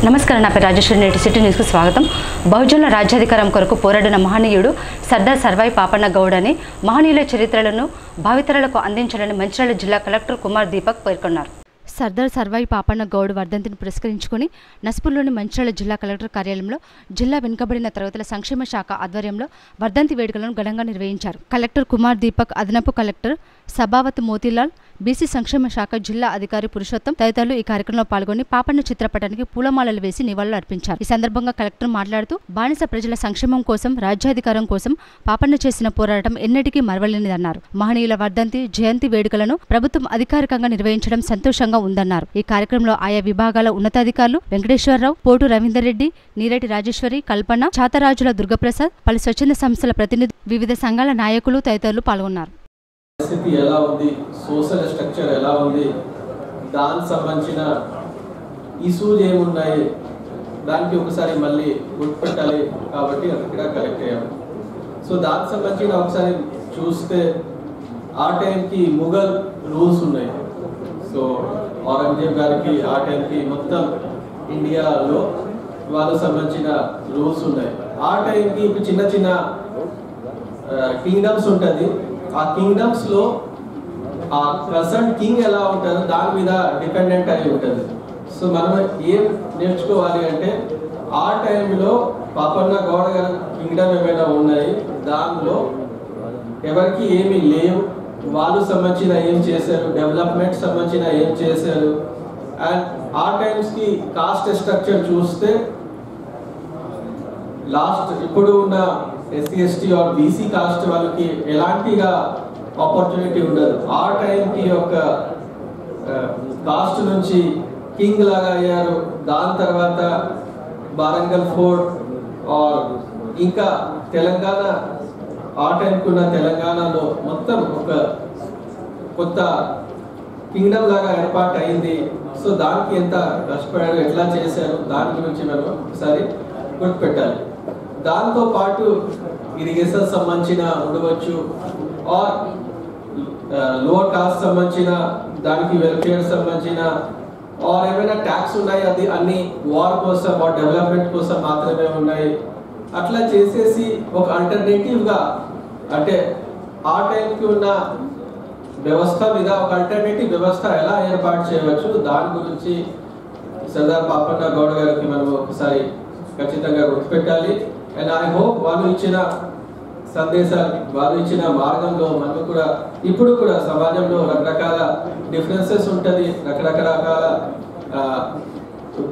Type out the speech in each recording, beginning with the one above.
నమస్కారం, నా పేరు రాజేశ్వరి. నేటి సిటీ న్యూస్కు స్వాగతం. బహుజనుల రాజ్యాధికారం కొరకు పోరాడిన మహనీయుడు సర్దార్ సర్వాయి పాపన్న గౌడ్ అని మహనీయుల చరిత్రలను భావితరాలకు అందించాలని మంచిర్యాల జిల్లా కలెక్టర్ కుమార్ దీపక్ పేర్కొన్నారు. సర్దార్ సర్వాయి పాపన్న గౌడ్ వర్ధంతిని పురస్కరించుకుని నస్పూర్లోని మంచిర్యాల జిల్లా కలెక్టర్ కార్యాలయంలో జిల్లా వెనుకబడిన తరగతుల సంక్షేమ శాఖ ఆధ్వర్యంలో వర్ధంతి వేడుకలను ఘనంగా నిర్వహించారు. కలెక్టర్ కుమార్ దీపక్, అదనపు కలెక్టర్ సబావత్ మోతీలాల్, బీసీ సంక్షేమ శాఖ జిల్లా అధికారి పురుషోత్తం తదితరులు ఈ కార్యక్రమంలో పాల్గొని పాపన్న చిత్రపటానికి పూలమాలలు వేసి నివాళులు అర్పించారు. ఈ సందర్భంగా కలెక్టర్ మాట్లాడుతూ బానిస ప్రజల సంక్షేమం కోసం, రాజ్యాధికారం కోసం పాపన్న చేసిన పోరాటం ఎన్నటికీ మరవలేనిదన్నారు. మహనీయుల వర్ధంతి, జయంతి వేడుకలను ప్రభుత్వం అధికారికంగా నిర్వహించడం సంతోషంగా ఉందన్నారు. ఈ కార్యక్రమంలో ఆయా విభాగాల ఉన్నతాధికారులు వెంకటేశ్వరరావు, పోటు రవీందర్ రెడ్డి, నీరేటి రాజేశ్వరి, కల్పన, చాతరాజుల దుర్గప్రసాద్, పలు స్వచ్ఛంద సంస్థల ప్రతినిధులు, వివిధ సంఘాల నాయకులు తదితరులు పాల్గొన్నారు. పరిస్థితి ఎలా ఉంది, సోషల్ స్ట్రక్చర్ ఎలా ఉంది, దానికి సంబంధించిన ఇష్యూస్ ఏమున్నాయి, దానికి ఒకసారి మళ్ళీ గుర్తుపెట్టాలి కాబట్టి అక్కడ కలెక్ట్ అయ్యాము. సో దానికి సంబంధించిన ఒకసారి చూస్తే ఆ టైంకి ముఘల్ రూల్స్ ఉన్నాయి. సో ఔరంగజేబ్ గారికి ఆ టైంకి మొత్తం ఇండియాలో వాళ్ళకు సంబంధించిన రూల్స్ ఉన్నాయి. ఆ టైంకి ఇప్పుడు చిన్న చిన్న కింగ్డమ్స్ ఉంటుంది. ఆ కింగ్డమ్స్ లో ఆ ప్రజెంట్ కింగ్ ఎలా ఉంటుందో దాని మీద డిపెండెంట్ అయి ఉంటుంది. సో మనం ఏం నేర్చుకోవాలి అంటే ఆ టైంలో పాపన్న గౌడ గారి కింగ్డమ్ ఏమైనా ఉన్నాయి, దానిలో ఎవరికి ఏమీ లేవు, వాళ్ళు సంబంధించిన ఏం చేశారు, డెవలప్మెంట్ సంబంధించిన ఏం చేశారు. అండ్ ఆ టైమ్స్కి కాస్ట్ స్ట్రక్చర్ చూస్తే లాస్ట్ ఇప్పుడు ఉన్న SC ST or BC cost వాళ్ళకి ఎలాంటిగా ఆపర్చునిటీ ఉండదు. ఆ టైంకి ఒక కాస్ట్ నుంచి కింగ్ లాగా అయ్యారు. దాని తర్వాత బారంగల్ ఫోర్ట్ ఆర్ ఇంకా తెలంగాణ ఆ టైంకి ఉన్న తెలంగాణలో మొత్తం ఒక కొత్త కింగ్డమ్ లాగా ఏర్పాటు అయింది. సో దానికి ఎంత కష్టపడారు, ఎట్లా చేశారు, దాని గురించి మనం ఒకసారి గుర్తుపెట్టాలి. దాంతో పాటు ఇరిగేషన్ సంబంధించిన ఉండవచ్చు, ఆర్ లోవర్ కాస్ట్ సంబంధించిన దానికి వెల్ఫేర్ సంబంధించిన ఆర్ ఏమైనా ట్యాక్స్ ఉన్నాయి, అది అన్ని వార్ కోసం ఆర్ డెవలప్మెంట్ కోసం మాత్రమే ఉన్నాయి. అట్లా చేసేసి ఒక ఆల్టర్నేటివ్గా అంటే ఆ టైంకి ఉన్న వ్యవస్థ మీద ఒక ఆల్టర్నేటివ్ వ్యవస్థ ఎలా ఏర్పాటు చేయవచ్చు, దాని గురించి సర్దార్ పాపన్న గౌడ్ గారికి మనం ఒకసారి ఖచ్చితంగా గుర్తుపెట్టాలి. అండ్ ఐ హోప్ వాళ్ళు ఇచ్చిన సందేశాలు, వాళ్ళు ఇచ్చిన మార్గంలో మనం కూడా ఇప్పుడు కూడా సమాజంలో రకరకాల డిఫరెన్సెస్ ఉంటుంది, రకరకాల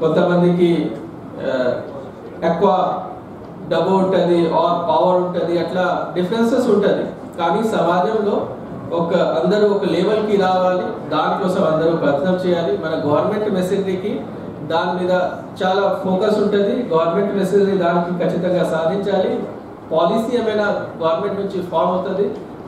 కొంతమందికి ఎక్కువ డబ్బు ఉంటుంది ఆర్ పవర్ ఉంటుంది, అట్లా డిఫరెన్సెస్ ఉంటుంది. కానీ సమాజంలో అందరూ ఒక లెవెల్కి రావాలి, దానికోసం అందరూ ప్రయత్నం చేయాలి. మన గవర్నమెంట్ మెసేజ్కి దాని మీద చాలా ఫోకస్ ఉంటుంది. గవర్నమెంట్ మెసేజ్ దానికి ఖచ్చితంగా సాధించాలి. పాలసీ ఏమైనా గవర్నమెంట్ నుంచి ఫామ్ అవుతుంది,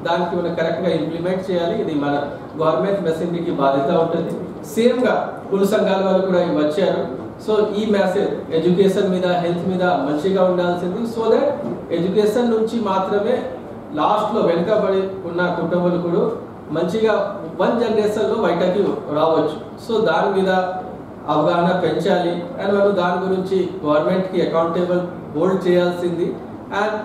దానికి మనం కరెక్ట్గా ఇంప్లిమెంట్ చేయాలి. ఇది మన గవర్నమెంట్ మెసేజ్కి బాధ్యత ఉంటుంది. సేమ్గా కుల సంఘాల వాళ్ళు కూడా వచ్చారు. సో ఈ మెసేజ్ ఎడ్యుకేషన్ మీద, హెల్త్ మీద మంచిగా ఉండాల్సింది. సో దట్ ఎడ్యుకేషన్ నుంచి మాత్రమే లాస్ట్లో వెనుకబడి ఉన్న కుటుంబాలు కూడా మంచిగా 1 జనరేషన్లో బయటకి రావచ్చు. సో దాని మీద అవగాహన పెంచాలి. అండ్ మనం దాని గురించి గవర్నమెంట్కి అకౌంటబుల్ హోల్డ్ చేయాల్సింది. అండ్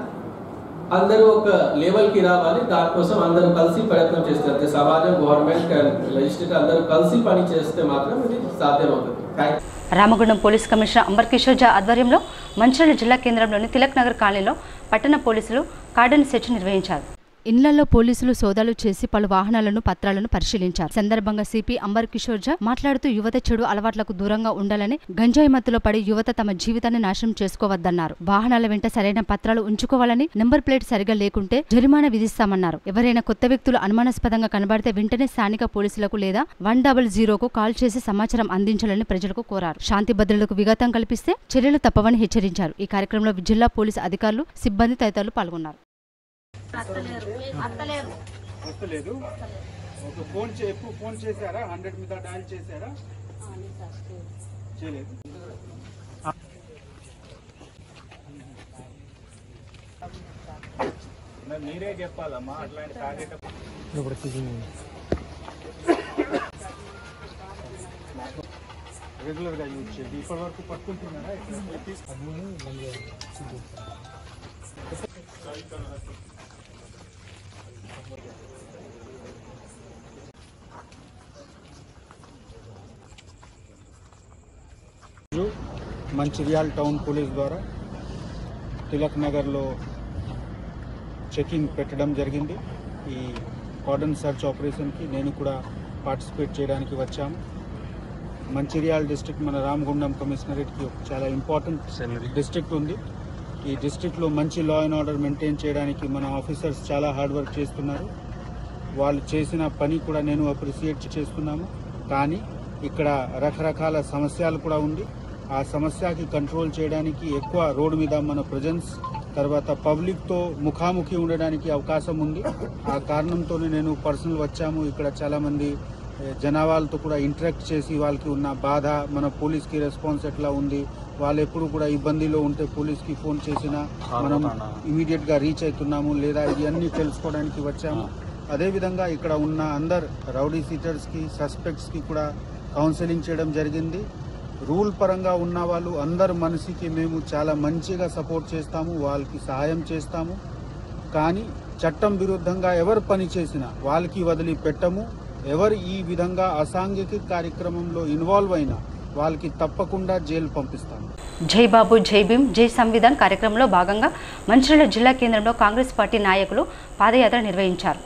అందరూ ఒక లెవెల్కి రావాలి. దానికోసం అందరూ కలిసి ప్రయత్నం చేస్తారు. సమాజం, గవర్నమెంట్ అండ్ లెజిస్లేటర్ అందరూ కలిసి పని చేస్తే మాత్రం ఇది సాధ్యమవుతుంది. రామగుండం పోలీస్ కమిషనర్ అంబర్ కిషోర్ ఝా ఆధ్వర్యంలో మంచిర్యాల జిల్లా కేంద్రంలోని తిలక్ నగర్ కాలనీలో పట్టణ పోలీసులు కార్డన్ సెర్చ్ నిర్వహించారు. ఇళ్లలో పోలీసులు సోదాలు చేసి పలు వాహనాలను, పత్రాలను పరిశీలించారు. సందర్భంగా సిపి అంబర్ కిషోర్ ఝా మాట్లాడుతూ యువత చెడు అలవాట్లకు దూరంగా ఉండాలని, గంజాయి మత్తులో పడి యువత తమ జీవితాన్ని నాశనం చేసుకోవద్దన్నారు. వాహనాల వెంట సరైన పత్రాలు ఉంచుకోవాలని, నెంబర్ ప్లేట్ సరిగా లేకుంటే జరిమానా విధిస్తామన్నారు. ఎవరైనా కొత్త వ్యక్తులు అనుమానాస్పదంగా కనబడితే వెంటనే స్థానిక పోలీసులకు లేదా 100కు కాల్ చేసి సమాచారం అందించాలని ప్రజలకు కోరారు. శాంతి భద్రతలకు విఘాతం కల్పిస్తే చర్యలు తప్పవని హెచ్చరించారు. ఈ కార్యక్రమంలో జిల్లా పోలీసు అధికారులు, సిబ్బంది తదితరులు పాల్గొన్నారు. ఒక ఫోన్ చేశారా, 100 మీద డయల్ చేశారా? చేయలేదు. మీరే చెప్పాలమ్మా అట్లాంటి టార్గెట్ రెగ్యులర్గా యూజ్ చేయండి. ఇప్పటి వరకు పట్టుకుంటున్నారా మంచిర్యాల టౌన్ పోలీస్ ద్వారా తిలక్ నగర్లో చెకింగ్ పెట్టడం జరిగింది. ఈ కార్డన్ సర్చ్ ఆపరేషన్కి నేను కూడా పార్టిసిపేట్ చేయడానికి వచ్చాము. మంచిర్యాల డిస్ట్రిక్ట్ మన రామగుండం కమిషనరేట్కి చాలా ఇంపార్టెంట్ డిస్ట్రిక్ట్ ఉంది. ఈ డిస్ట్రిక్ట్లో మంచి లా అండ్ ఆర్డర్ మెయింటైన్ చేయడానికి మన ఆఫీసర్స్ చాలా హార్డ్ వర్క్ చేస్తున్నారు. వాళ్ళు చేసిన పని కూడా నేను అప్రిషియేట్ చేస్తున్నాము. కానీ ఇక్కడ రకరకాల సమస్యలు కూడా ఉంది. ఆ సమస్యకి కంట్రోల్ చేయడానికి ఎక్కువ రోడ్డు మీద మన ప్రజెన్స్, తర్వాత పబ్లిక్తో ముఖాముఖి ఉండడానికి అవకాశం ఉంది. ఆ కారణంతోనే నేను పర్సనల్ వచ్చాము. ఇక్కడ చాలామంది జనాభాలతో కూడా ఇంటరాక్ట్ చేసి వాళ్ళకి ఉన్న బాధ, మన పోలీస్కి రెస్పాన్స్ ఎట్లా ఉంది, వాళ్ళు ఎప్పుడు కూడా ఇబ్బందిలో ఉంటే పోలీస్కి ఫోన్ చేసినా మనం ఇమీడియట్గా రీచ్ అవుతున్నాము లేదా ఇవన్నీ తెలుసుకోవడానికి వచ్చాము. అదేవిధంగా ఇక్కడ ఉన్న అందరు రౌడీ సీటర్స్కి, సస్పెక్ట్స్కి కూడా కౌన్సిలింగ్ చేయడం జరిగింది. రూల్ పరంగా ఉన్న వాళ్ళు అందరు మనిషికి మేము చాలా మంచిగా సపోర్ట్ చేస్తాము, వాళ్ళకి సహాయం చేస్తాము. కానీ చట్టం విరుద్ధంగా ఎవరు పని చేసినా వాళ్ళకి వదిలి పెట్టము. ఎవరు ఈ విధంగా అసాంఘిక కార్యక్రమంలో ఇన్వాల్వ్ అయినా వాళ్ళకి తప్పకుండా జైలు పంపిస్తాము. జై బాబు జై భీమ్ జై సంవిధాన్ కార్యక్రమంలో భాగంగా మంచిర్యాల జిల్లా కేంద్రంలో కాంగ్రెస్ పార్టీ నాయకులు పాదయాత్ర నిర్వహించారు.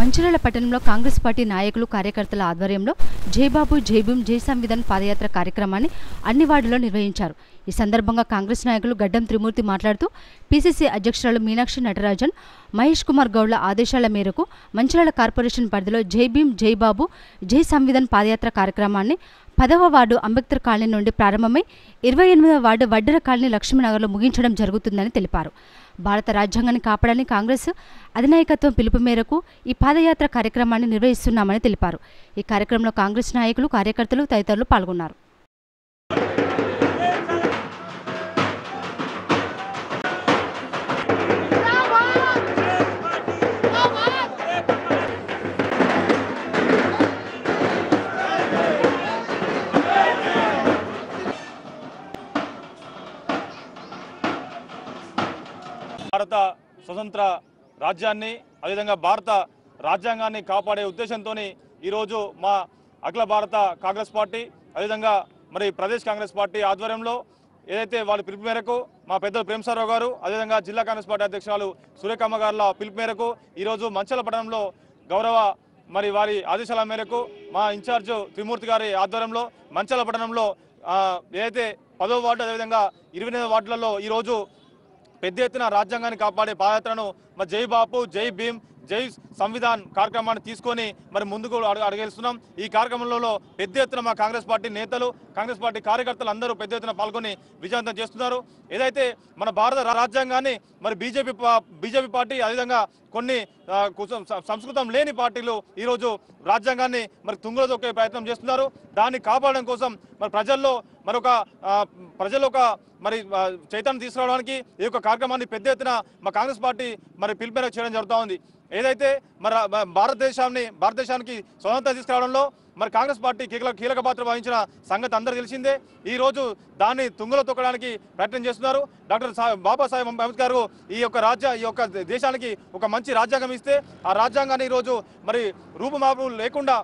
మంచిర్యాల పట్టణంలో కాంగ్రెస్ పార్టీ నాయకులు, కార్యకర్తల ఆధ్వర్యంలో జై బాబు జై భీమ్ జై సంవిధాన్ పాదయాత్ర కార్యక్రమాన్ని అన్ని వార్డుల్లో నిర్వహించారు. ఈ సందర్భంగా కాంగ్రెస్ నాయకులు గడ్డం త్రిమూర్తి మాట్లాడుతూ పీసీసీ అధ్యక్షురాలు మీనాక్షి నటరాజన్, మహేష్ కుమార్ గౌడ్ల ఆదేశాల మేరకు మంచిర్యాల కార్పొరేషన్ పరిధిలో జై భీమ్ జై బాబు జై సంవిధాన్ పాదయాత్ర కార్యక్రమాన్ని 10వ వార్డు అంబేద్కర్ కాలనీ నుండి ప్రారంభమై 28వ వార్డు వడ్డెర కాలనీ లక్ష్మీనగర్లో ముగించడం జరుగుతుందని తెలిపారు. భారత రాజ్యాంగాన్ని కాపాడాలని కాంగ్రెస్ అధినాయకత్వం పిలుపు మేరకు ఈ పాదయాత్ర కార్యక్రమాన్ని నిర్వహిస్తున్నామని తెలిపారు. ఈ కార్యక్రమంలో కాంగ్రెస్ నాయకులు, కార్యకర్తలు తదితరులు పాల్గొన్నారు. భారత స్వతంత్ర రాజ్యాన్ని, అదేవిధంగా భారత రాజ్యాంగాన్ని కాపాడే ఉద్దేశంతో ఈరోజు మా అఖిల భారత కాంగ్రెస్ పార్టీ, అదేవిధంగా మరి ప్రదేశ్ కాంగ్రెస్ పార్టీ ఆధ్వర్యంలో ఏదైతే వాళ్ళ పిలుపు మేరకు మా పెద్దలు ప్రేమసారావు గారు, అదేవిధంగా జిల్లా కాంగ్రెస్ పార్టీ అధ్యక్షురాలు సురేఖమ్మ గారుల పిలుపు మేరకు ఈరోజు మంచిర్యాల పట్టణంలో గౌరవ మరి వారి ఆదేశాల మేరకు మా ఇన్ఛార్జ్ త్రిమూర్తి గారి ఆధ్వర్యంలో మంచిర్యాల పట్టణంలో ఏదైతే 10వ వార్డు, అదేవిధంగా 28వ వార్డులలో ఈరోజు పెద్ద ఎత్తున రాజ్యాంగాన్ని కాపాడే పాదయాత్రను మరి జై బాపు జై భీమ్ జై సంవిధాన్ కార్యక్రమాన్ని తీసుకొని మరి ముందుకు అడుగేస్తున్నాం. ఈ కార్యక్రమంలో పెద్ద ఎత్తున మా కాంగ్రెస్ పార్టీ నేతలు, కాంగ్రెస్ పార్టీ కార్యకర్తలు అందరూ పెద్ద ఎత్తున పాల్గొని విజయవంతం చేస్తున్నారు. ఏదైతే మన భారత రాజ్యాంగాన్ని మరి బీజేపీ పార్టీ, అదేవిధంగా కొన్ని సంస్కృతం లేని పార్టీలు ఈరోజు రాజ్యాంగాన్ని మరి తుంగలో తొక్కే ప్రయత్నం చేస్తున్నారు. దాన్ని కాపాడడం కోసం మరి ప్రజల్లో మరి చైతన్యం తీసుకురావడానికి ఈ యొక్క కార్యక్రమాన్ని పెద్ద ఎత్తున మా కాంగ్రెస్ పార్టీ మరి పిలుపు చేయడం జరుగుతూ ఉంది. ఏదైతే మరి భారతదేశానికి స్వతంత్రం తీసుకురావడంలో మరి కాంగ్రెస్ పార్టీ కీలక పాత్ర వహించిన సంగతి అందరూ తెలిసిందే. ఈ రోజు దాన్ని తుంగలో తొక్కడానికి ప్రయత్నం చేస్తున్నారు. డాక్టర్ బాబాసాహెబ్ అంబేద్కర్ ఈ యొక్క దేశానికి ఒక మంచి రాజ్యాంగం ఇస్తే ఆ రాజ్యాంగాన్ని ఈరోజు మరి రూపుమాపు లేకుండా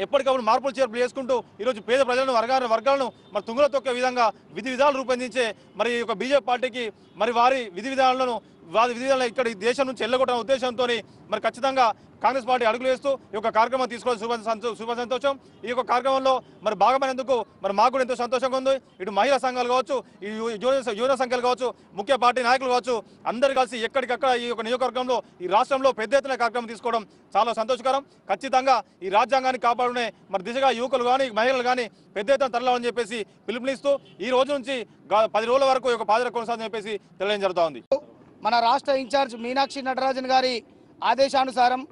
ఎప్పటికప్పుడు మార్పులు చేర్పులు చేసుకుంటూ ఈరోజు పేద ప్రజలను వర్గాలను మరి తుంగలో తొక్కే విధంగా విధి విధానాలు రూపొందించే మరి ఈ యొక్క బీజేపీ పార్టీకి మరి వారి విధి విధానాలను ఇక్కడ ఈ దేశం నుంచి వెళ్ళగొట్టిన ఉద్దేశంతో మరి ఖచ్చితంగా కాంగ్రెస్ పార్టీ అడుగులు వేస్తూ ఈ యొక్క కార్యక్రమం తీసుకోవడం శుభ సంతోషం. ఈ యొక్క కార్యక్రమంలో మరి భాగమైనందుకు మరి మాకు కూడా ఎంతో సంతోషంగా ఉంది. ఇటు మహిళా సంఘాలు కావచ్చు, యువన సంఘాలు కావచ్చు, ముఖ్య పార్టీ నాయకులు కావచ్చు, అందరూ కలిసి ఎక్కడికక్కడ ఈ యొక్క నియోజకవర్గంలో, ఈ రాష్ట్రంలో పెద్ద ఎత్తున కార్యక్రమం తీసుకోవడం చాలా సంతోషకరం. ఖచ్చితంగా ఈ రాజ్యాంగాన్ని కాపాడుకునే మరి దిశగా యువకులు కానీ, మహిళలు కానీ పెద్ద ఎత్తున తరలాలని చెప్పేసి పిలుపునిస్తూ ఈ రోజు నుంచి 10 రోజుల వరకు ఈ యొక్క పాదయాత్ర కొనసాగని చెప్పేసి తెలియడం జరుగుతూ ఉంది. మన రాష్ట్ర ఇన్ఛార్జ్ మీనాక్షి నటరాజన్ గారి ఆదేశానుసారం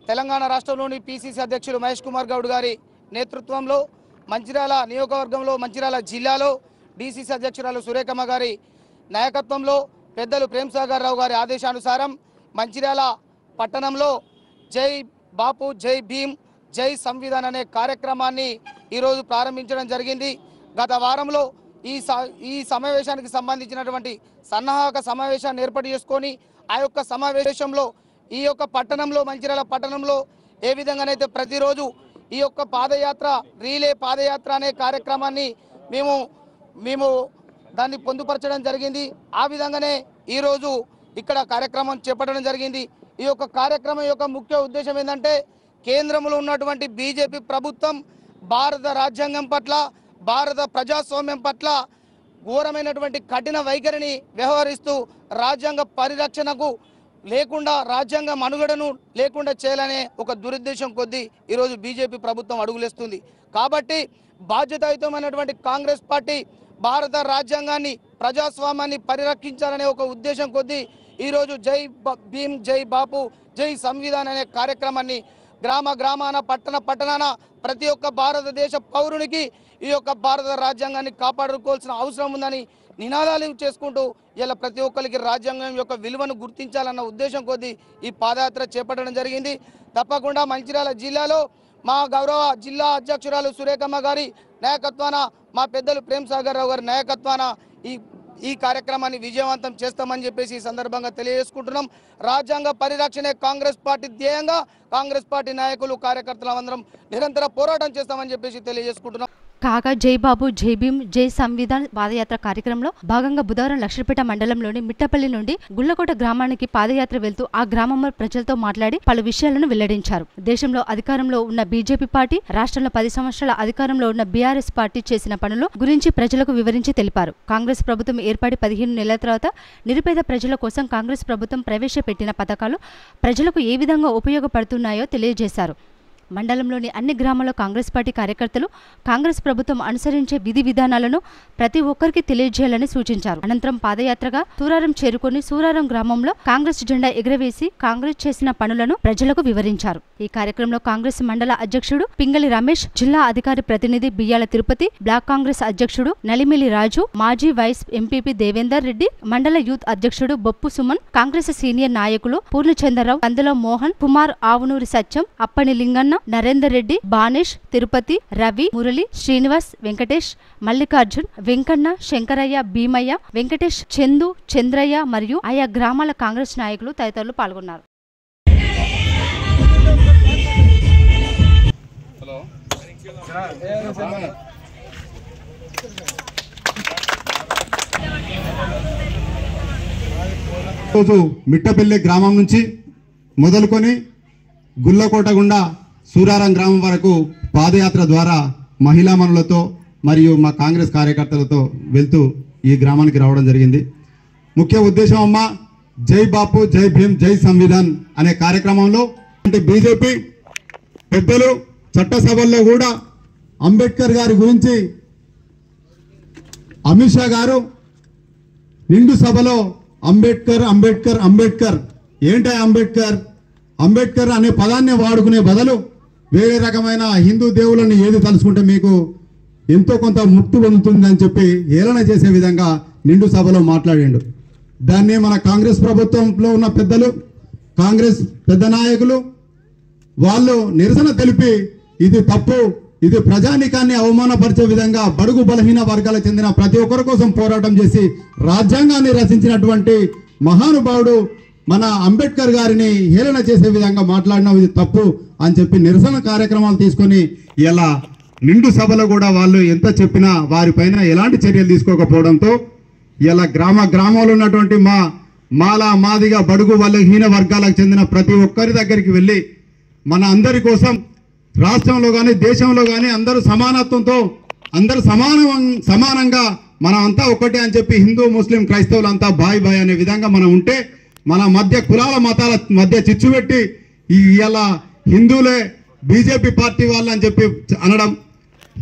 తెలంగాణ రాష్ట్రంలోని పీసీసీ అధ్యక్షులు మహేష్ కుమార్ గౌడ్ గారి నేతృత్వంలో మంచిర్యాల నియోజకవర్గంలో, మంచిర్యాల జిల్లాలో డీసీసీ అధ్యక్షురాలు సురేఖమ్మ గారి నాయకత్వంలో పెద్దలు ప్రేమసాగర్ రావు గారి ఆదేశానుసారం మంచిర్యాల పట్టణంలో జై బాపు జై భీమ్ జై సంవిధాన్ అనే కార్యక్రమాన్ని ఈరోజు ప్రారంభించడం జరిగింది. గత వారంలో ఈ సమావేశానికి సంబంధించినటువంటి సన్నాహక సమావేశాన్ని ఏర్పాటు చేసుకొని ఆ యొక్క సమావేశంలో ఈ యొక్క పట్టణంలో మంచిర్యాల పట్టణంలో ఏ విధంగానైతే ప్రతిరోజు ఈ యొక్క పాదయాత్ర రీలే పాదయాత్ర అనే కార్యక్రమాన్ని మేము దాన్ని పొందుపరచడం జరిగింది. ఆ విధంగానే ఈరోజు ఇక్కడ కార్యక్రమం చేపట్టడం జరిగింది. ఈ యొక్క కార్యక్రమం యొక్క ముఖ్య ఉద్దేశం ఏంటంటే కేంద్రంలో ఉన్నటువంటి బీజేపీ ప్రభుత్వం భారత రాజ్యాంగం పట్ల భారత ప్రజాస్వామ్యం పట్ల ఘోరమైనటువంటి కఠిన వైఖరిని వ్యవహరిస్తూ రాజ్యాంగ పరిరక్షణకు లేకుండా రాజ్యాంగ మనుగడను లేకుండా చేయాలనే ఒక దురుద్దేశం కొద్దీ ఈరోజు బీజేపీ ప్రభుత్వం అడుగులేస్తుంది. కాబట్టి బాధ్యతాయుతమైనటువంటి కాంగ్రెస్ పార్టీ భారత రాజ్యాంగాన్ని ప్రజాస్వామ్యాన్ని పరిరక్షించాలనే ఒక ఉద్దేశం కొద్దీ ఈరోజు జై భీమ్ జై బాపు జై సంవిధాన్ అనే కార్యక్రమాన్ని గ్రామాన పట్టణాన ప్రతి ఒక్క భారతదేశ పౌరునికి ఈ యొక్క భారత రాజ్యాంగాన్ని కాపాడుకోవాల్సిన అవసరం ఉందని నినాదాలు చేసుకుంటూ ఇలా ప్రతి ఒక్కరికి రాజ్యాంగం యొక్క విలువను గుర్తించాలన్న ఉద్దేశం కొద్దీ ఈ పాదయాత్ర చేపట్టడం జరిగింది. తప్పకుండా మంచిర్యాల జిల్లాలో మా గౌరవ జిల్లా అధ్యక్షురాలు సురేఖమ్మ గారి నాయకత్వాన మా పెద్దలు ప్రేమ్ సాగర్ రావు గారి నాయకత్వాన ఈ కార్యక్రమాన్ని విజయవంతం చేస్తామని చెప్పేసి ఈ సందర్భంగా తెలియజేసుకుంటున్నాం. రాజ్యాంగ పరిరక్షణే కాంగ్రెస్ పార్టీ ధ్యేయంగా కాంగ్రెస్ పార్టీ నాయకులు కార్యకర్తలు అందరం నిరంతర పోరాటం చేస్తామని చెప్పేసి తెలియజేసుకుంటున్నాం. కాగా జై బాబు జై భీమ్ జై సంవిధాన్ పాదయాత్ర కార్యక్రమంలో భాగంగా బుధవారం లక్ష్మీపేట మండలంలోని మిట్టపల్లి నుండి గుళ్లకోట గ్రామానికి పాదయాత్ర వెళ్తూ ఆ గ్రామంలో ప్రజలతో మాట్లాడి పలు విషయాలను వెల్లడించారు. దేశంలో అధికారంలో ఉన్న బీజేపీ పార్టీ రాష్ట్రంలో 10 సంవత్సరాల అధికారంలో ఉన్న బీఆర్ఎస్ పార్టీ చేసిన పనుల గురించి ప్రజలకు వివరించి తెలిపారు. కాంగ్రెస్ ప్రభుత్వం ఏర్పడి 15 నెలల తర్వాత నిరుపేద ప్రజల కోసం కాంగ్రెస్ ప్రభుత్వం ప్రవేశపెట్టిన పథకాలు ప్రజలకు ఏ విధంగా ఉపయోగపడుతున్నాయో తెలియజేశారు. మండలంలోని అన్ని గ్రామాల్లో కాంగ్రెస్ పార్టీ కార్యకర్తలు కాంగ్రెస్ ప్రభుత్వం అనుసరించే విధి విధానాలను ప్రతి ఒక్కరికి తెలియజేయాలని సూచించారు. అనంతరం పాదయాత్రగా సూరారం చేరుకుని సూరారం గ్రామంలో కాంగ్రెస్ జెండా ఎగురవేసి కాంగ్రెస్ చేసిన పనులను ప్రజలకు వివరించారు. ఈ కార్యక్రమంలో కాంగ్రెస్ మండల అధ్యక్షుడు పింగళి రమేష్, జిల్లా అధికారి ప్రతినిధి బియ్యాల తిరుపతి, బ్లాక్ కాంగ్రెస్ అధ్యక్షుడు నలిమిలి రాజు, మాజీ వైస్ ఎంపీపీ దేవేందర్ రెడ్డి, మండల యూత్ అధ్యక్షుడు బొప్పు సుమన్, కాంగ్రెస్ సీనియర్ నాయకులు పూర్ణచంద్రరావు, కందుల మోహన్ కుమార్, ఆవునూరి సత్యం, అప్పని లింగన్న, నరేందర్ రెడ్డి, బానేష్, తిరుపతి, రవి, మురళి, శ్రీనివాస్, వెంకటేష్, మల్లికార్జున్, వెంకన్న, శంకరయ్య, భీమయ్య, వెంకటేష్, చందు, చంద్రయ్య మరియు ఆయా గ్రామాల కాంగ్రెస్ నాయకులు తదితరులు పాల్గొన్నారు. రోజు మిట్టపల్లి గ్రామం నుంచి మొదలుకొని గుల్లకోట గుండా సూరారం గ్రామం వరకు పాదయాత్ర ద్వారా మహిళా మనులతో మరియు మా కాంగ్రెస్ కార్యకర్తలతో వెళ్తూ ఈ గ్రామానికి రావడం జరిగింది. ముఖ్య ఉద్దేశం అమ్మ జై బాపు జై భీమ్ జై సంవిధాన్ అనే కార్యక్రమంలో అంటే బీజేపీ పెద్దలు చట్టసభల్లో కూడా అంబేద్కర్ గారి గురించి అమిత్ షా గారు నిండు సభలో అంబేద్కర్ అంబేద్కర్ అంబేద్కర్ ఏంటి అంబేద్కర్ అనే పదాన్ని వాడుకునే బదులు వేరే రకమైన హిందూ దేవులను ఏది తలుచుకుంటే మీకు ఎంతో కొంత ముక్తి పొందుతుందని చెప్పి ఏలన చేసే విధంగా నిండు సభలో మాట్లాడిండు. దాన్ని మన కాంగ్రెస్ ప్రభుత్వంలో ఉన్న పెద్దలు కాంగ్రెస్ పెద్ద నాయకులు వాళ్ళు నిరసన తెలిపి ఇది తప్పు, ఇది ప్రజానికాన్ని అవమానపరిచే విధంగా బడుగు బలహీన వర్గాలకు చెందిన ప్రతి ఒక్కరి కోసం పోరాటం చేసి రాజ్యాంగాన్ని రచించినటువంటి మహానుభావుడు మన అంబేద్కర్ గారిని హేళన చేసే విధంగా మాట్లాడిన ఇది తప్పు అని చెప్పి నిరసన కార్యక్రమాలు తీసుకొని ఇలా నిండు సభలో కూడా వాళ్ళు ఎంత చెప్పినా వారిపైన ఎలాంటి చర్యలు తీసుకోకపోవడంతో ఇలా గ్రామంలో ఉన్నటువంటి మాదిగా బడుగు బలహీన వర్గాలకు చెందిన ప్రతి ఒక్కరి దగ్గరికి వెళ్ళి మన అందరి కోసం రాష్ట్రంలో కానీ దేశంలో కానీ అందరూ సమానత్వంతో అందరూ సమానంగా మనం అంతా ఒకటే అని చెప్పి హిందూ ముస్లిం క్రైస్తవులంతా బాయ్ అనే విధంగా మనం ఉంటే మన మధ్య కులాల మతాల మధ్య చిచ్చు పెట్టి ఇలా హిందువులే బీజేపీ పార్టీ వాళ్ళు అని చెప్పి అనడం,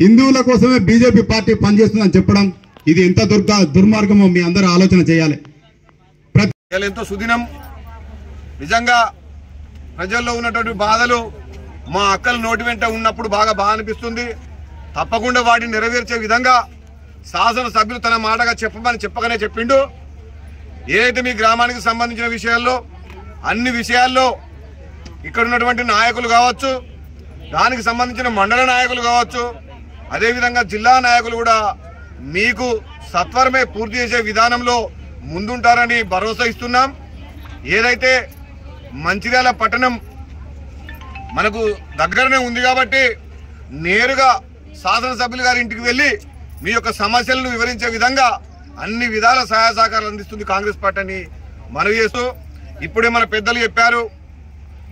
హిందువుల కోసమే బీజేపీ పార్టీ పనిచేస్తుందని చెప్పడం ఇది ఎంత దుర్మార్గమో మీ అందరూ ఆలోచన చేయాలి. ఎంతో సుదినం. నిజంగా ప్రజల్లో ఉన్నటువంటి బాధలు మా అక్కల నోటి వెంట ఉన్నప్పుడు బాగా అనిపిస్తుంది. తప్పకుండా వాటిని నెరవేర్చే విధంగా శాసనసభ్యులు తన మాటగా చెప్పగానే చెప్పిండు. ఏదైతే మీ గ్రామానికి సంబంధించిన విషయాల్లో అన్ని విషయాల్లో ఇక్కడ ఉన్నటువంటి నాయకులు కావచ్చు, దానికి సంబంధించిన మండల నాయకులు కావచ్చు, అదేవిధంగా జిల్లా నాయకులు కూడా మీకు సత్వరమే పూర్తి చేసే విధానంలో ముందుంటారని భరోసా ఇస్తున్నాం. ఏదైతే మంచిర్యాల పట్టణం మనకు దగ్గరనే ఉంది కాబట్టి నేరుగా శాసనసభ్యులు గారి ఇంటికి వెళ్ళి మీ యొక్క సమస్యలను వివరించే విధంగా అన్ని విధాల సహాయ సహకారాలు అందిస్తుంది కాంగ్రెస్ పార్టీ అని మనవి చేస్తూ, ఇప్పుడే మన పెద్దలు చెప్పారు,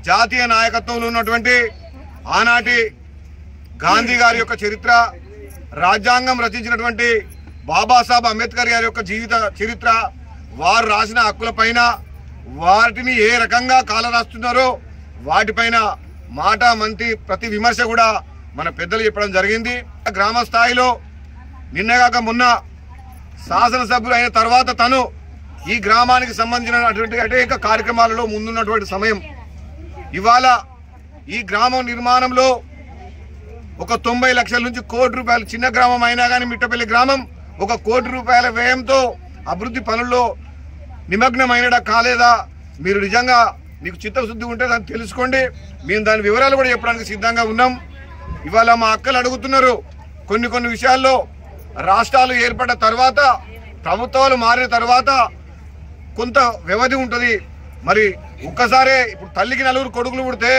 జాతీయ నాయకత్వంలో ఉన్నటువంటి ఆనాటి గాంధీ గారి యొక్క చరిత్ర, రాజ్యాంగం రచించినటువంటి బాబాసాహెబ్ అంబేద్కర్ గారి యొక్క జీవిత చరిత్ర, వారు రాసిన హక్కులపైన వాటిని ఏ రకంగా కాలరాస్తున్నారో వాటిపైన మాట మంతి ప్రతి విమర్శ కూడా మన పెద్దలు చెప్పడం జరిగింది. గ్రామ స్థాయిలో నిన్నగాక మొన్న శాసనసభ్యులు అయిన తర్వాత తను ఈ గ్రామానికి సంబంధించినటువంటి అనేక కార్యక్రమాలలో ముందున్నటువంటి సమయం. ఇవాళ ఈ గ్రామం నిర్మాణంలో ఒక 90 లక్షల నుంచి ₹1 కోటి, చిన్న గ్రామం అయినా కానీ మిట్టపల్లి గ్రామం ₹1 కోటి వ్యయంతో అభివృద్ధి పనుల్లో నిమగ్నమైనడా కాలేదా, మీరు నిజంగా మీకు చిత్తశుద్ధి ఉంటే దాన్ని తెలుసుకోండి. మేము దాని వివరాలు కూడా చెప్పడానికి సిద్ధంగా ఉన్నాం. ఇవాళ మా అక్కలు అడుగుతున్నారు, కొన్ని విషయాల్లో రాష్ట్రాలు ఏర్పడ్డ తర్వాత, ప్రభుత్వాలు మారిన తర్వాత కొంత వ్యవధి ఉంటుంది. మరి ఒక్కసారే ఇప్పుడు తల్లికి 4 కొడుకులు పుడితే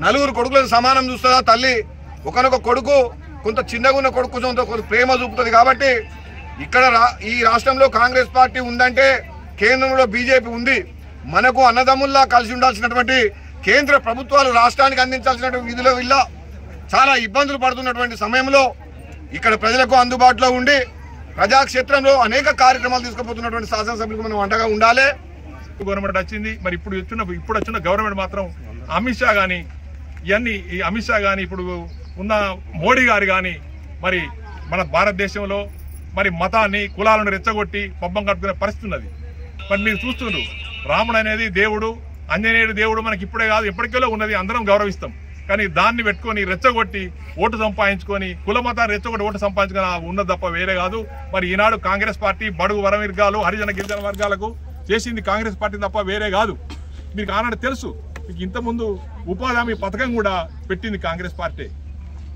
4 కొడుకులను సమానం చూస్తుందా తల్లి? ఒకనొక కొడుకు కొంత చిన్నగా ఉన్న కొడుకు కొంత ప్రేమ చూపుతుంది. కాబట్టి ఇక్కడ ఈ రాష్ట్రంలో కాంగ్రెస్ పార్టీ ఉందంటే కేంద్రంలో బీజేపీ ఉంది. మనకు అన్నదమ్ముల్లా కలిసి ఉండాల్సినటువంటి కేంద్ర ప్రభుత్వాలు రాష్ట్రానికి అందించాల్సినటువంటి విధుల వల్ల చాలా ఇబ్బందులు పడుతున్నటువంటి సమయంలో ఇక్కడ ప్రజలకు అందుబాటులో ఉండి ప్రజాక్షేత్రంలో అనేక కార్యక్రమాలు తీసుకుపోతున్నటువంటి శాసనసభ్యులకు మనం అండగా ఉండాలి. గవర్నమెంట్ వచ్చింది, మరి ఇప్పుడు వచ్చిన గవర్నమెంట్ మాత్రం అమిత్ షా కానీ ఈ అమిత్ షా కానీ ఇప్పుడు ఉన్న మోడీ గారు కానీ మరి మన భారతదేశంలో మరి మతాన్ని కులాలను రెచ్చగొట్టి పబ్బం కట్టుకునే పరిస్థితి ఉన్నది. మరి మీరు చూస్తున్నారు, రాముడు అనేది దేవుడు, ఆంజనేయుడు దేవుడు మనకి ఇప్పుడే కాదు ఎప్పటికెళ్ళో ఉన్నది, అందరం గౌరవిస్తాం. కానీ దాన్ని పెట్టుకొని రెచ్చగొట్టి ఓటు సంపాదించుకొని కుల మతాన్ని రెచ్చగొట్టి ఓటు సంపాదించుకొని ఉన్నది తప్ప వేరే కాదు. మరి ఈనాడు కాంగ్రెస్ పార్టీ బడుగు వర్గాలు హరిజన గిరిజన వర్గాలకు చేసింది కాంగ్రెస్ పార్టీ తప్ప వేరే కాదు. మీకు ఆనాడు తెలుసు, మీకు ఇంతకుముందు ఉపాధి హామీ పథకం కూడా పెట్టింది కాంగ్రెస్ పార్టీ,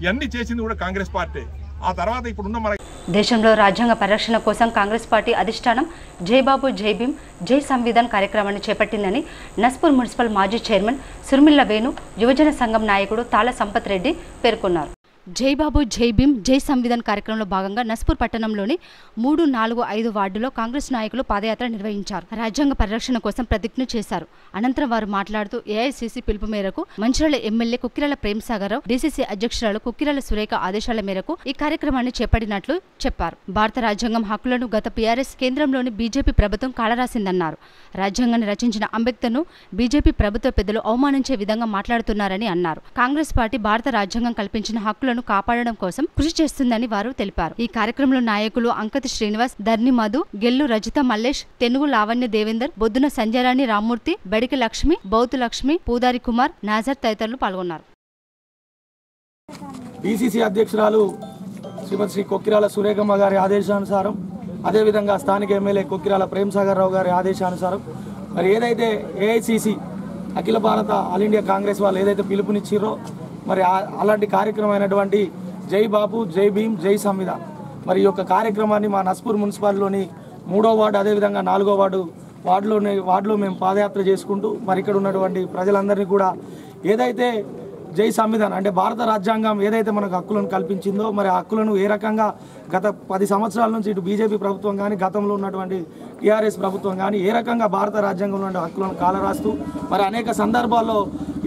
ఇవన్నీ చేసింది కూడా కాంగ్రెస్ పార్టీ. ఆ తర్వాత ఇప్పుడున్న మన దేశంలో రాజ్యాంగ పరిరక్షణ కోసం కాంగ్రెస్ పార్టీ అధిష్టానం జై బాబు జై భీమ్ జై సంవిధాన్ కార్యక్రమాన్ని చేపట్టిందని నస్పూర్ మున్సిపల్ మాజీ చైర్మన్ సుర్మిల్ల వేణు యువజన సంఘం నాయకుడు తాళ సంపత్ రెడ్డి పేర్కొన్నారు. జై బాబు జై భీమ్ జై సంవిధాన్ కార్యక్రమంలో భాగంగా నస్పూర్ పట్టణంలోని 3, 4, 5 వార్డులో కాంగ్రెస్ నాయకులు పాదయాత్ర నిర్వహించారు. రాజ్యాంగ పరిరక్షణ కోసం ప్రతిజ్ఞ చేశారు. అనంతరం వారు మాట్లాడుతూ ఏఐసీసీ పిలుపు మేరకు మంచిర్యాల ఎమ్మెల్యే కుక్కిరాల ప్రేమసాగరరావు, డీసీసీ అధ్యక్షురాలు కుక్కిరాల సురేఖ ఆదేశాల మేరకు ఈ కార్యక్రమాన్ని చేపట్టినట్లు చెప్పారు. భారత రాజ్యాంగం హక్కులను గత పీఆర్ఎస్ కేంద్రంలోని బీజేపీ ప్రభుత్వం కాలరాసిందన్నారు. రాజ్యాంగాన్ని రచించిన అంబేద్కర్ను బీజేపీ ప్రభుత్వ పెద్దలు అవమానించే విధంగా మాట్లాడుతున్నారని అన్నారు. కాంగ్రెస్ పార్టీ భారత రాజ్యాంగం కల్పించిన హక్కులను కాపాడడం కోసం కృషి చేస్తుందని వారు తెలిపారు. ఈ కార్యక్రమంలో నాయకులు అంకతి శ్రీనివాస్, ధర్ని మధు, గెల్లు రజిత మల్లేష్, తెనుగు లావణ్య దేవేందర్, బొద్దున సంజయరాణి రామ్మూర్తి, బడికి లక్ష్మి, బౌతు లక్ష్మి, పూదారి కుమార్, నాజర్ తదితరులు పాల్గొన్నారు. పిసిసి అధ్యక్షురాలు శ్రీమతి శ్రీ కొక్కిరాల సురేఖమ్మ గారి ఆదేశానుసారం, అదేవిధంగా స్థానిక ఎమ్మెల్యే కొక్కిరాల ప్రేమసాగరరావు గారి ఆదేశానుసారం మరి ఏదైతే ఏఐసిసి అఖిల భారత ఆల్ ఇండియా కాంగ్రెస్ వాళ్ళు ఏదైతే పిలుపునిచ్చిరో మరి అలాంటి కార్యక్రమం అయినటువంటి జై బాపు జై భీమ్ జై సంవిధాన్ మరి ఈ యొక్క కార్యక్రమాన్ని మా నస్పూర్ మున్సిపాలిటీలోని 3వ వార్డు అదేవిధంగా 4వ వార్డులో మేము పాదయాత్ర చేసుకుంటూ మరి ఇక్కడ ఉన్నటువంటి ప్రజలందరినీ కూడా ఏదైతే జై సంవిధాన్ అంటే భారత రాజ్యాంగం ఏదైతే మనకు హక్కులను కల్పించిందో మరి ఆ హక్కులను ఏ రకంగా గత 10 సంవత్సరాల నుంచి ఇటు బీజేపీ ప్రభుత్వం కానీ గతంలో ఉన్నటువంటి టీఆర్ఎస్ ప్రభుత్వం కానీ ఏ రకంగా భారత రాజ్యాంగంలో ఉన్న హక్కులను కాలరాస్తూ మరి అనేక సందర్భాల్లో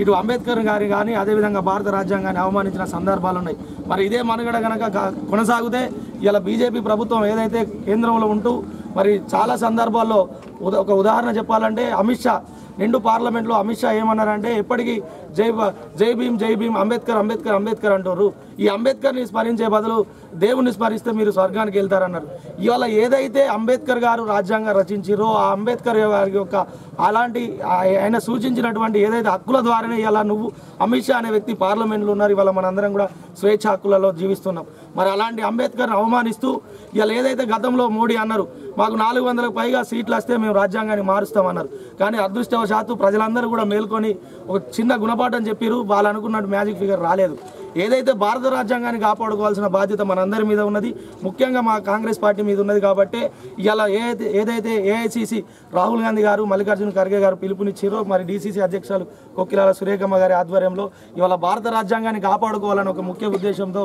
ఇటు అంబేద్కర్ గారి కానీ అదేవిధంగా భారత రాజ్యాంగాన్ని అవమానించిన సందర్భాలు ఉన్నాయి. మరి ఇదే మనుగడ కనుక కొనసాగితే ఇలా బీజేపీ ప్రభుత్వం ఏదైతే కేంద్రంలో ఉంటూ మరి చాలా సందర్భాల్లో ఒక ఉదాహరణ చెప్పాలంటే అమిత్ షా నిండు పార్లమెంట్లో అమిత్ షా ఏమన్నారంటే ఎప్పటికీ జై భీమ్ అంబేద్కర్ అంటారు. ఈ అంబేద్కర్ని స్మరించే బదులు దేవుణ్ణి స్మరిస్తే మీరు స్వర్గానికి వెళ్తారన్నారు. ఇవాళ ఏదైతే అంబేద్కర్ గారు రాజ్యాంగం రచించారో ఆ అంబేద్కర్ గారి యొక్క అలాంటి ఆయన సూచించినటువంటి ఏదైతే హక్కుల ద్వారానే ఇలా నువ్వు అమిత్ షా అనే వ్యక్తి పార్లమెంట్లో ఉన్నారు. ఇవాళ మనందరం కూడా స్వేచ్ఛ హక్కులలో జీవిస్తున్నాం. మరి అలాంటి అంబేద్కర్ని అవమానిస్తూ ఇవాళ ఏదైతే గతంలో మోడీ అన్నారు మాకు 400కు పైగా సీట్లు వస్తే మేము రాజ్యాంగాన్ని మారుస్తామన్నారు. కానీ అదృష్టవశాత్తు ప్రజలందరూ కూడా మేల్కొని ఒక చిన్న గుణపాఠం చెప్పారు. వాళ్ళు అనుకున్నట్టు మ్యాజిక్ ఫిగర్ రాలేదు. ఏదైతే భారత రాజ్యాంగాన్ని కాపాడుకోవాల్సిన బాధ్యత మనందరి మీద ఉన్నది, ముఖ్యంగా మా కాంగ్రెస్ పార్టీ మీద ఉన్నది. కాబట్టి ఇలా ఏదైతే ఏఐసిసి రాహుల్ గాంధీ గారు, మల్లికార్జున ఖర్గే గారు పిలుపునిచ్చారో, మరి డిసిసి అధ్యక్షులు కొక్కిలాల సురేఖమ్మ గారి ఆధ్వర్యంలో ఇవాళ భారత రాజ్యాంగాన్ని కాపాడుకోవాలని ఒక ముఖ్య ఉద్దేశంతో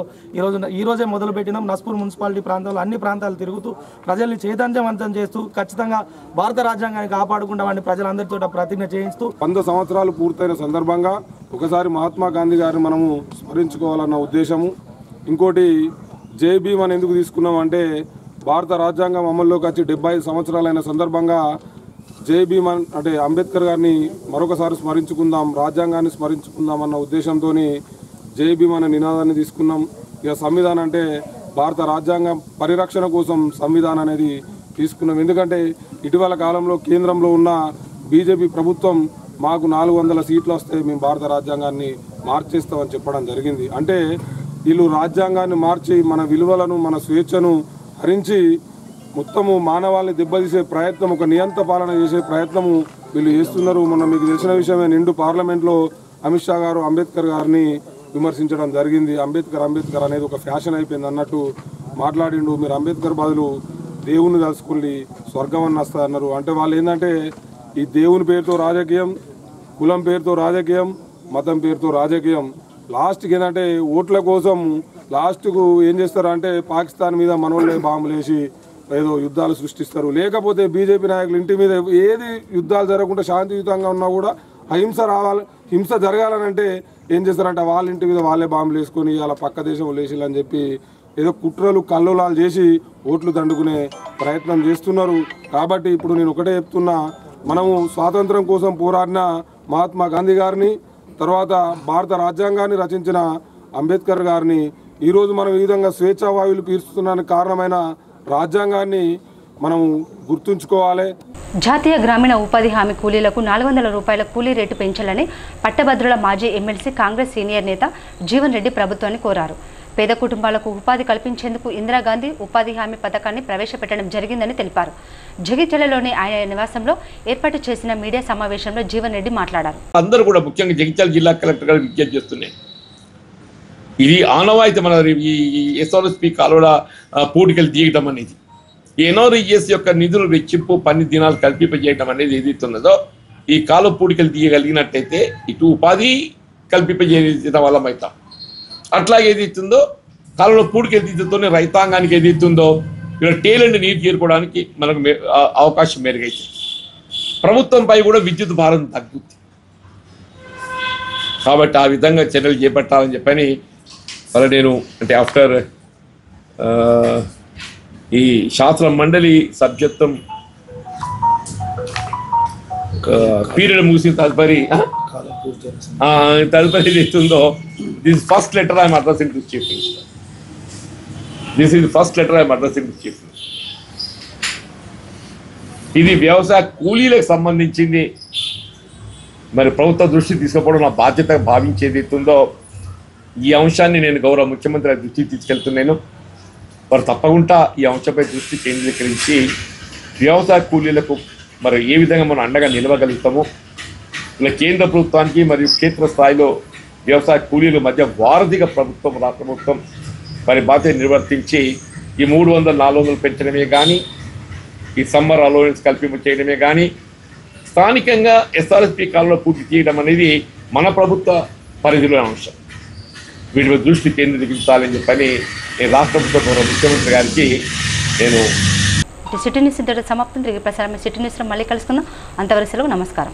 ఈరోజే మొదలుపెట్టినాం. నస్పూర్ మున్సిపాలిటీ ప్రాంతంలో అన్ని ప్రాంతాలు తిరుగుతూ ప్రజల్ని చైతన్యవంతం చేస్తూ ఖచ్చితంగా భారత రాజ్యాంగాన్ని కాపాడుకుంటామని ప్రజలందరితో ప్రతిజ్ఞ చేయిస్తూ 100 సంవత్సరాలు పూర్తయిన సందర్భంగా ఒకసారి మహాత్మా గాంధీ గారిని మనము స్మరించుకోవాలన్న ఉద్దేశము. ఇంకోటి జై భీమ్ అని ఎందుకు తీసుకున్నాం అంటే భారత రాజ్యాంగం అమల్లోకి వచ్చి 75 సంవత్సరాలైన సందర్భంగా జై భీమ్ అంటే అంబేద్కర్ గారిని మరొకసారి స్మరించుకుందాం, రాజ్యాంగాన్ని స్మరించుకుందాం అన్న ఉద్దేశంతో జై భీమ్ అనే నినాదాన్ని తీసుకున్నాం. ఇక సంవిధానం అంటే భారత రాజ్యాంగం పరిరక్షణ కోసం సంవిధానం అనేది తీసుకున్నాం. ఎందుకంటే ఇటీవల కాలంలో కేంద్రంలో ఉన్న బీజేపీ ప్రభుత్వం మాకు 400 సీట్లు వస్తే మేము భారత రాజ్యాంగాన్ని మార్చేస్తామని చెప్పడం జరిగింది. అంటే వీళ్ళు రాజ్యాంగాన్ని మార్చి మన విలువలను, మన స్వేచ్ఛను హరించి మొత్తము మానవాళిని దెబ్బతీసే ప్రయత్నం, ఒక నియంత్ర పాలన చేసే ప్రయత్నము వీళ్ళు చేస్తున్నారు. మొన్న మీకు తెలిసిన విషయమే, నిండు పార్లమెంట్లో అమిత్ షా గారు అంబేద్కర్ గారిని విమర్శించడం జరిగింది. అంబేద్కర్ అనేది ఒక ఫ్యాషన్ అయిపోయింది అన్నట్టు మాట్లాడిండు. మీరు అంబేద్కర్ బదులు దేవుని కలుసుకుని స్వర్గం అని వస్తా అన్నారు. అంటే వాళ్ళు ఏంటంటే ఈ దేవుని పేరుతో రాజకీయం, కులం పేరుతో రాజకీయం, మతం పేరుతో రాజకీయం, లాస్ట్కి ఏంటంటే ఓట్ల కోసం లాస్ట్కు ఏం చేస్తారంటే పాకిస్తాన్ మీద మనోళ్ళే బాంబులు వేసి ఏదో యుద్ధాలు సృష్టిస్తారు. లేకపోతే బీజేపీ నాయకులు ఇంటి మీద ఏది యుద్ధాలు జరగకుండా శాంతియుతంగా ఉన్నా కూడా హింస జరగాలనంటే ఏం చేస్తారంటే వాళ్ళ ఇంటి మీద వాళ్ళే బాంబులు వేసుకొని అలా పక్క దేశం లేచిల్లని చెప్పి ఏదో కుట్రలు కల్లోలాలు చేసి ఓట్లు దండుకునే ప్రయత్నం చేస్తున్నారు. కాబట్టి ఇప్పుడు నేను ఒకటే చెప్తున్నా, మనము స్వాతంత్రం కోసం పోరాడిన మహాత్మా గాంధీ గారిని, తర్వాత భారత రాజ్యాంగాన్ని రచించిన అంబేద్కర్ గారిని ఈరోజు మనం ఈ విధంగా స్వేచ్ఛావాయువులు పీల్చుతున్నానికి కారణమైన రాజ్యాంగాన్ని మనం గుర్తుంచుకోవాలి. జాతీయ గ్రామీణ ఉపాధి హామీ కూలీలకు 400 రూపాయల కూలీ రేటు పెంచాలని పట్టభద్రుల మాజీ ఎమ్మెల్సీ కాంగ్రెస్ సీనియర్ నేత జీవన్ రెడ్డి ప్రభుత్వాన్ని కోరారు. పేద కుటుంబాలకు ఉపాధి కల్పించేందుకు ఇందిరాగాంధీ ఉపాధి హామీ పథకాన్ని ప్రవేశపెట్టడం జరిగిందని తెలిపారు. జగిత్యాలలోని ఆయన నివాసంలో ఏర్పాటు చేసిన మీడియా సమావేశంలో జీవన్ రెడ్డి మాట్లాడారు. అందరూ కూడా ముఖ్యంగా జగిత్యాల జిల్లా కలెక్టర్ గారు విజ్ఞప్తి చేస్తున్నాయి. ఇది ఆనవాయితీ మన ఈ ఎస్ఆర్ఎస్పీ కాలువల పూడికలు తీయటం అనేది, ఎన్ఆర్ఈఎస్ యొక్క నిధులు వెచ్చింపు పని దినాలు కల్పింపజేయటం అనేది ఏదైతున్నదో ఈ కాలువ పూడికలు తీయగలిగినట్టయితే ఇటు ఉపాధి కల్పింపజేయడం వల్ల అవుతాం. అట్లా ఏదైతుందో కాలువలో పూడికలు తీతతోనే రైతాంగానికి ఏదైతుందో ఇక్కడ టేలెంట్ నీరు చేరుకోవడానికి మనకు అవకాశం మెరుగైతుంది. ప్రభుత్వంపై కూడా విద్యుత్ భారం తగ్గుతుంది. కాబట్టి ఆ విధంగా చర్యలు చేపట్టాలని చెప్పని మరి నేను అంటే ఆఫ్టర్ ఈ శాస్త్ర మండలి సభ్యత్వం పీరియడ్ ముగిసిన తదుపరి ఏదైతుందో this first letter I'm addressing to chief minister. This is first letter I'm addressing to chief minister. ఇది వ్యవసాయ కూలీలకు సంబంధించింది. మరి ప్రభుత్వ దృష్టి తీసుకుపోవడం నా బాధ్యత భావించేది అవుతుందో ఈ అంశాన్ని నేను గౌరవ ముఖ్యమంత్రి దృష్టికి తీసుకెళ్తున్నాను. మరి తప్పకుండా ఈ అంశంపై దృష్టి కేంద్రీకరించి వ్యవసాయ కూలీలకు మరి ఏ విధంగా మనం అండగా నిలవగలుగుతామో, ఇలా కేంద్ర ప్రభుత్వానికి మరియు క్షేత్ర స్థాయిలో వ్యవసాయ కూలీల మధ్య వారధిగా ప్రభుత్వం, రాష్ట్ర ప్రభుత్వం మరి బాధ్యత నిర్వర్తించి ఈ 300-400 పెంచడమే కానీ, ఈ సమ్మర్ అలవెన్స్ కల్పింపు చేయడమే కానీ, స్థానికంగా ఎస్ఆర్ఎస్పీ కాలంలో పూర్తి చేయడం అనేది మన ప్రభుత్వ పరిధిలో అంశం. వీటి దృష్టి కేంద్రీకరించాలని చెప్పని నేను రాష్ట్ర ప్రభుత్వ ముఖ్యమంత్రి గారికి నేను సిటీ న్యూస్ ఇంతటితో సమాప్తం. తిరిగి ప్రసారం సిటీ న్యూస్లో మళ్ళీ కలుసుకుందాం. అంతవరకు సెలవు. నమస్కారం.